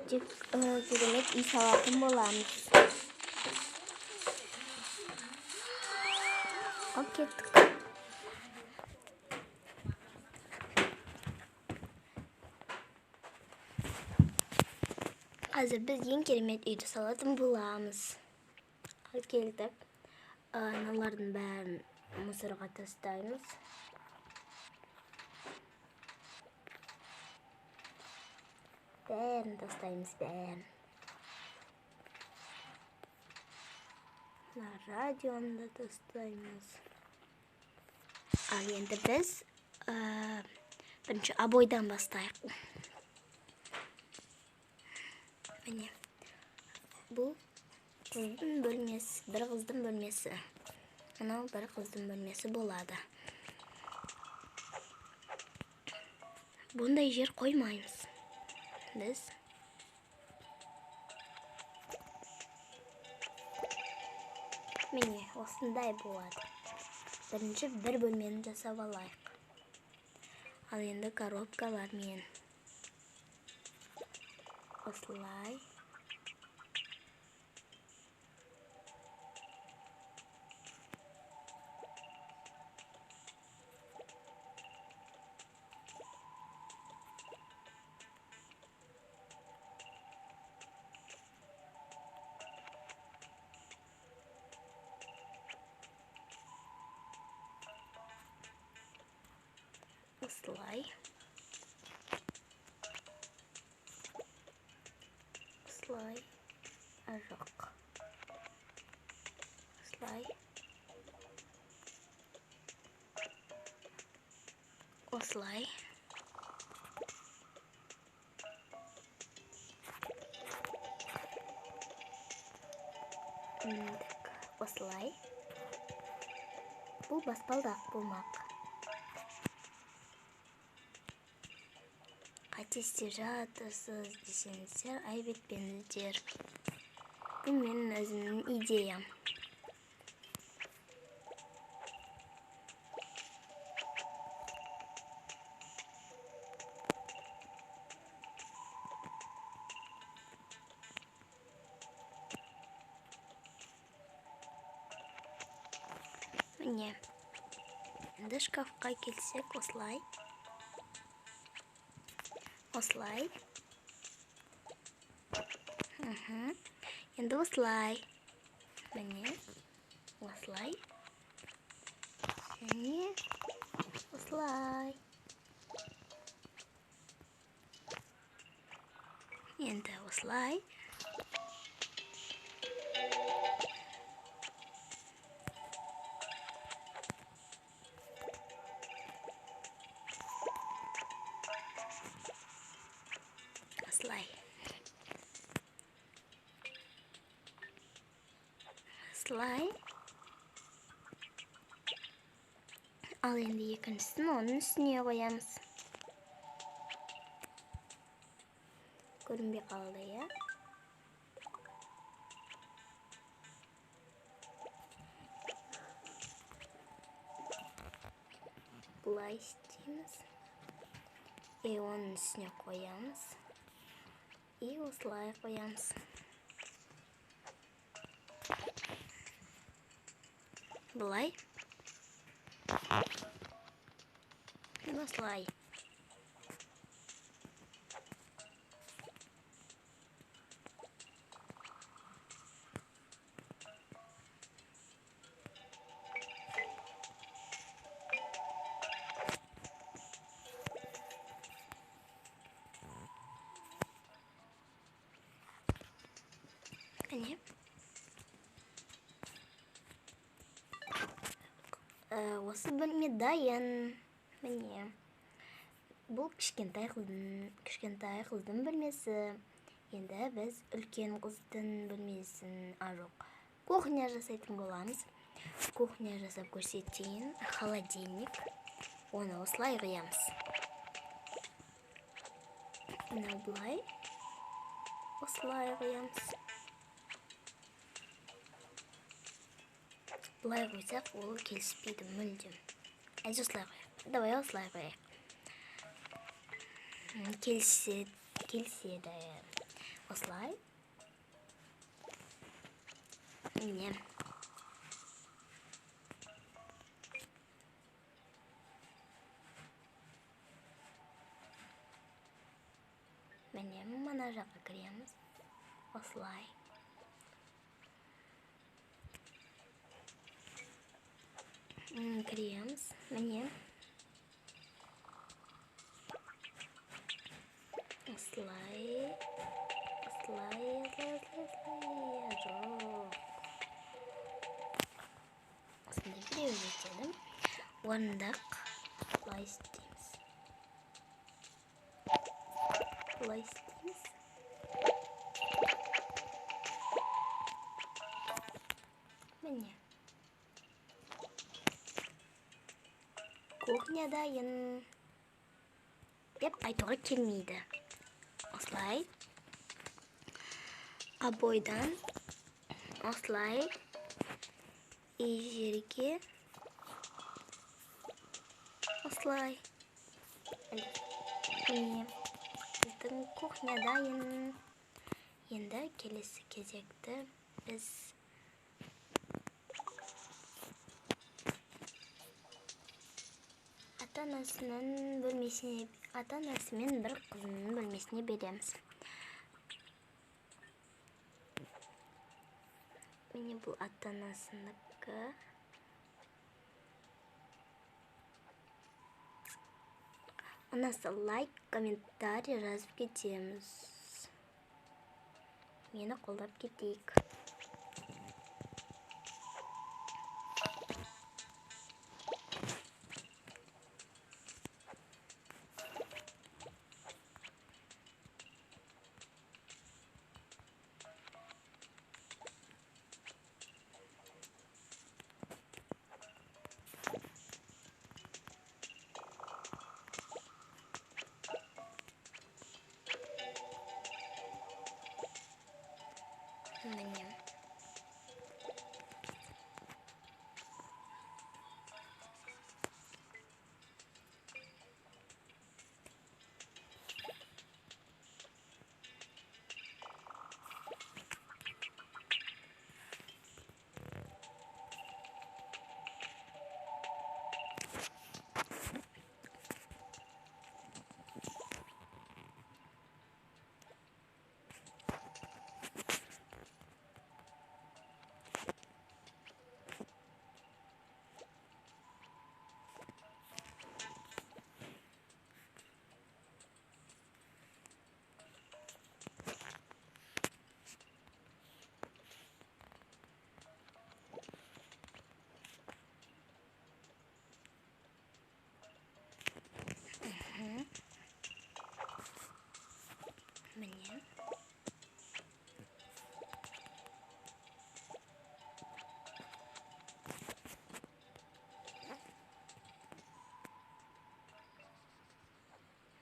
керемет үй салатын боламыз. Алып кеттік. Қазір біз ең керемет үйді салатын боламыз. Алып келдік. Аналардың бәрін мусорға тастаймыз. Бәрін тастаймыз, бәрін. Радионы да тастаймыз. Ал енді біз бірінші обойдан бастайық. Міне, бұл қыздың бөлмесі, бір қыздың бөлмесі. Анау бір қыздың бөлмесі болады. Бұндай жер қоймаймыз. Біз міне осындай болады. Бірінші бір бөлмені жасап алайық. Ал енді коробкалармен осылай. Осылай. Осылай. Жоқ. Осылай. Осылай. Осылай. Бұл баспалдақ болмақ. Қайтесте жатырсыз десеңіздер, айбетпеңіздер. Бұл менің өзімнің идеям. Міне, енді шкафқа келсек, осылай. Осылай. Енді осылай. Міне, осылай. Міне, осылай. Енді осылай. Осылай. Осылай. Ал енді екіншісін оның үстіне қоямыз. Көрінбей қалды, я? Бұлай істейміз. Оның үстіне қоямыз. И осылай қоямыз. Бұлай. Осылай. Міне. Осы бөлме дайын. Міне. Бұл кішкентай қыздың бөлмесі. Енді біз үлкен қыздың бөлмесін, жоқ, кухня жасайтын боламыз. Кухня жасап көрсетейін. Холодильник. Оны осылай қоямыз. Мына бұлай. Осылай қоямыз. Бұлай қойсақ, ол келіспейді мүлдем. Әже осылай қояйық. Давай осылай қояйық. Келседі. Осылай. Міне. Міне, мына жаққа кіреміз. Осылай. Кіреміз. Міне. Осылай. Жоқ. Осындай біреу жетеді. Орындық. Бұлай істейміз. Міне. Кухнядайын деп айтуға келмейді. Осылай. Обойдан осылай жерге осылай. Міне. Біздің кухнядайын. Енді келесі кезекті біз ата-анасы мен бір қызының бөлмесіне береміз. Міне бұл ата-анасыныкі. Ұнаса лайк, комментарий жазып кетеміз. Мені қолдап кетейік. Міне. Міне.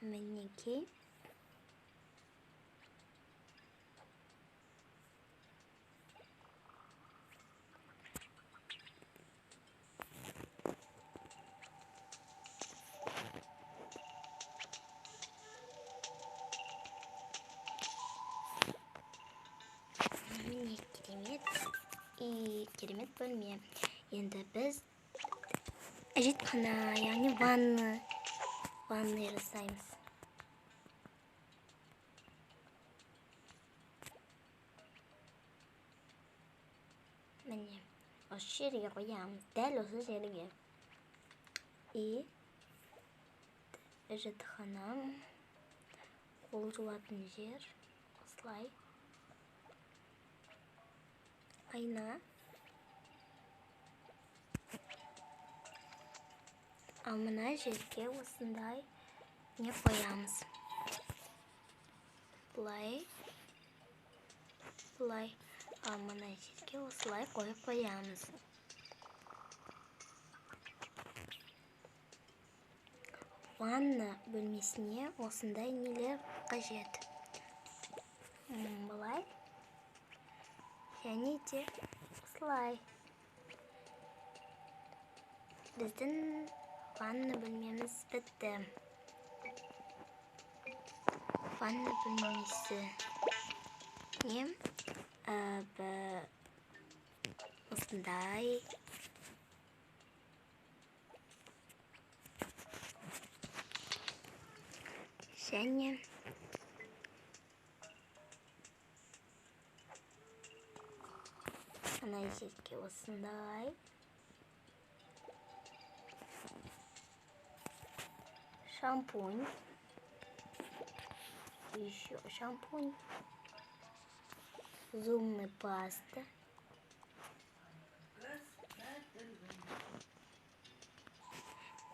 Мінекей. Міне керемет бөлме. Енді біз әжетхана, яғни ванна жасаймыз. Міне, осы жерге қоямыз, дәл осы жерге. И әжетхана, қол жуатын жер, осылай. Айна. Ал мына жерге осындай не қоямыз. Бұлай. Ал мына жерге осылай қойып қоямыз. Ванна бөлмесіне осындай нелер қажет. Бұлай. Және де осылай. Біздің ванна бөлмеміз бітті. Ванна бөлмесі. Міне осындай және ана жерге осындай шампунь, еще шампунь, зубная паста,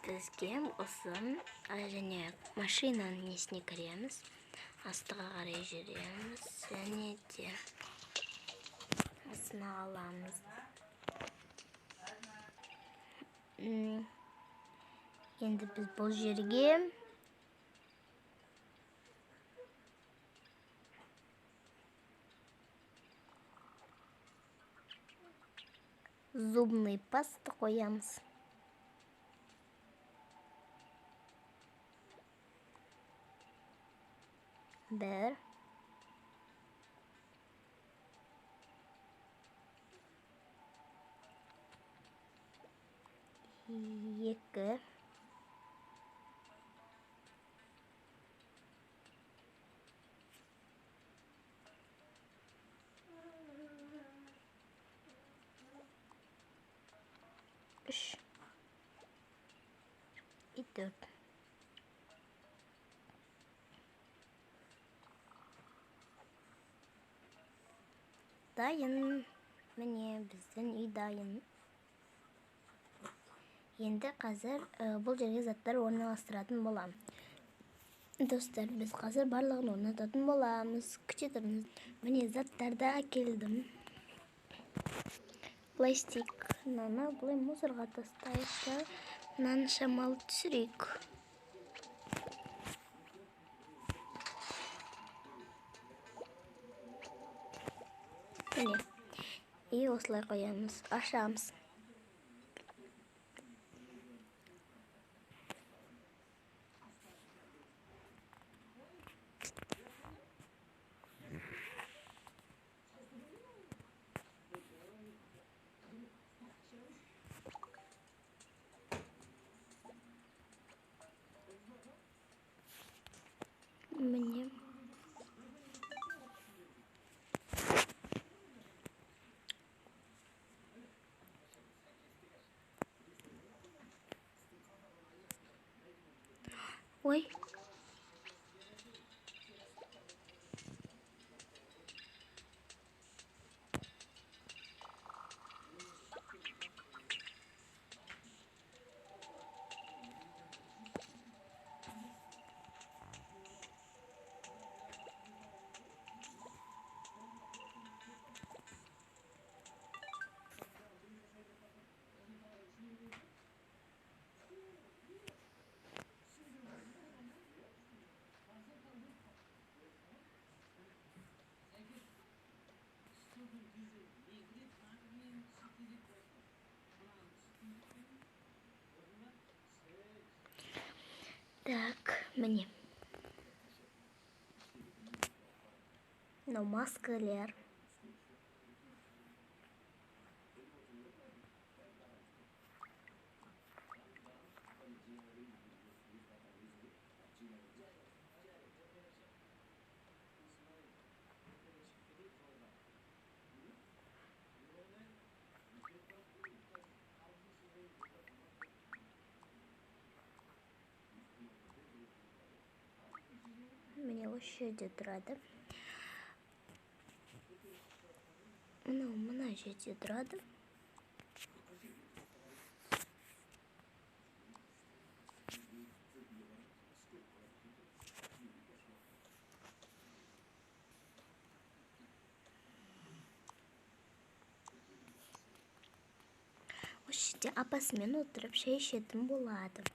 бізге осын және машинаның несіне кіреміз, астыға қарай жүреміз және де осыны аламыз. Енді біз бұл жерге зубный паста қоямыз. Бір. Екі. Үш. И төрт. Дайын. Міне біздің үй дайын. Енді қазір бұл жерге заттар орналастыратын болам. Достар, біз қазір барлығын орнататын боламыз. Күте тұрыңыз. Міне заттарды әкелдім. Пластик. Мынаны бұлай мусорға тастайық. Мынаны шамалы түсірейік. Міне. И осылай қоямыз. Ашамыз. Міне. Ой. Так, міне. Мынау маскалар. Міне осы жерде тұрады. Мына жерде тұрады. Осы жерде апасымен отырып шай ішетін болады.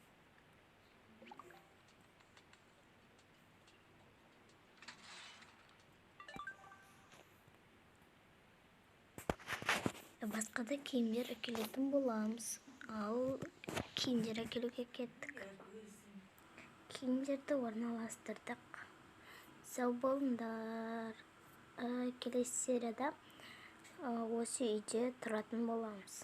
Басқа да киімдер әкелетін боламыз. Ал киімдер әкелуге кеттік. Киімдерді орналастырдық. Сау болыңдар. келесі серияда осы үйде тұратын боламыз.